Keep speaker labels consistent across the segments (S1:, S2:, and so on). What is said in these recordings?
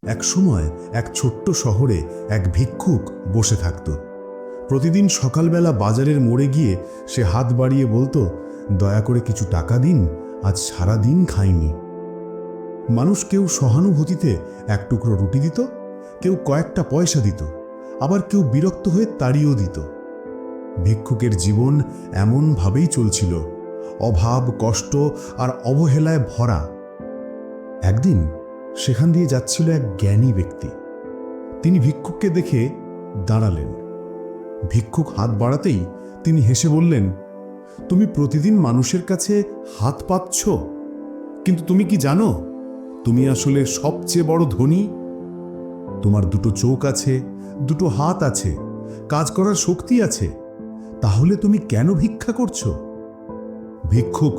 S1: এক সময় এক ছোট্ট শহরে এক ভিক্ষুক বসে থাকত। প্রতিদিন সকালবেলা বাজারের মোড়ে গিয়ে সে হাত বাড়িয়ে বলতো, দয়া করে কিছু টাকা দিন, আজ সারা দিন খাইনি। মানুষ কেউ সহানুভূতিতে এক টুকরো রুটি দিত, কেউ কয়েকটা পয়সা দিত, আবার কেউ বিরক্ত হয়ে তাড়িয়েও দিত। ভিক্ষুকের জীবন এমনভাবেই চলছিল, অভাব, কষ্ট আর অবহেলায় ভরা। একদিন সেখান দিয়ে যাচ্ছিল এক জ্ঞানী ব্যক্তি। তিনি ভিক্ষুককে দেখে দাঁড়ালেন। ভিক্ষুক হাত বাড়াতেই তিনি হেসে বললেন, তুমি প্রতিদিন মানুষের কাছে হাত পাতছ, কিন্তু তুমি কি জানো তুমি আসলে সবচেয়ে বড় ধনী? তোমার দুটো চোখ আছে, দুটো হাত আছে, কাজ করার শক্তি আছে, তাহলে তুমি কেন ভিক্ষা করছো? ভিক্ষুক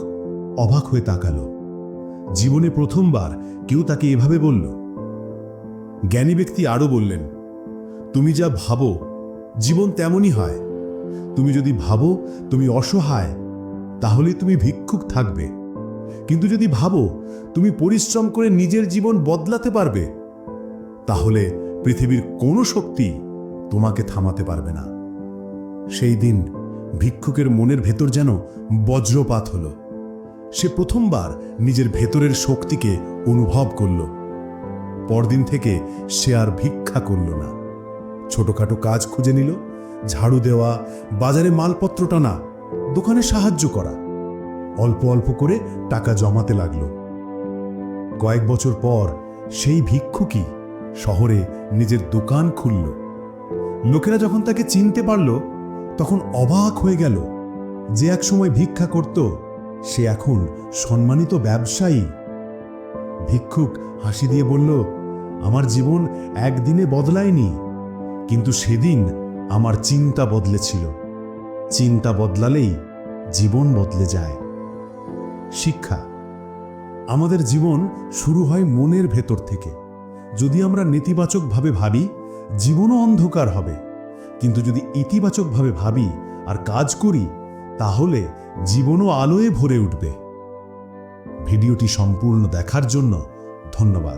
S1: অবাক হয়ে তাকালো। জীবনে প্রথমবার কেউ তাকে এভাবে বলল। জ্ঞানী ব্যক্তি আরো বললেন, তুমি যা ভাবো জীবন তেমনই হয়। তুমি যদি ভাবো তুমি অসহায়, তাহলে তুমি ভিক্ষুক থাকবে। কিন্তু যদি ভাবো তুমি পরিশ্রম করে নিজের জীবন বদলাতে পারবে, তাহলে পৃথিবীর কোনো শক্তি তোমাকে থামাতে পারবে না। সেই দিন ভিক্ষুকের মনের ভেতর যেন বজ্রপাত হলো। সে প্রথমবার নিজের ভেতরের শক্তিকে অনুভব করল। পরদিন থেকে সে আর ভিক্ষা করল না। ছোটখাটো কাজ খুঁজে নিল, ঝাড়ু দেওয়া, বাজারে মালপত্র টানা, দোকানে সাহায্য করা। অল্প অল্প করে টাকা জমাতে লাগলো। কয়েক বছর পর সেই ভিক্ষুকই শহরে নিজের দোকান খুলল। লোকেরা যখন তাকে চিনতে পারল, তখন অবাক হয়ে গেল। যে একসময় ভিক্ষা করত, সে এখন সম্মানিত ব্যবসায়ী। ভিক্ষুক হাসি দিয়ে বলল, আমার জীবন একদিনে বদলায়নি, কিন্তু সেদিন আমার চিন্তা বদলেছিল। চিন্তা বদলালেই জীবন বদলে যায়। শিক্ষা, আমাদের জীবন শুরু হয় মনের ভেতর থেকে। যদি আমরা নেতিবাচকভাবে ভাবি, জীবনও অন্ধকার হবে। কিন্তু যদি ইতিবাচকভাবে ভাবি আর কাজ করি, তাহলে জীবনও আলোয় ভরে উঠবে। ভিডিওটি সম্পূর্ণ দেখার জন্য ধন্যবাদ।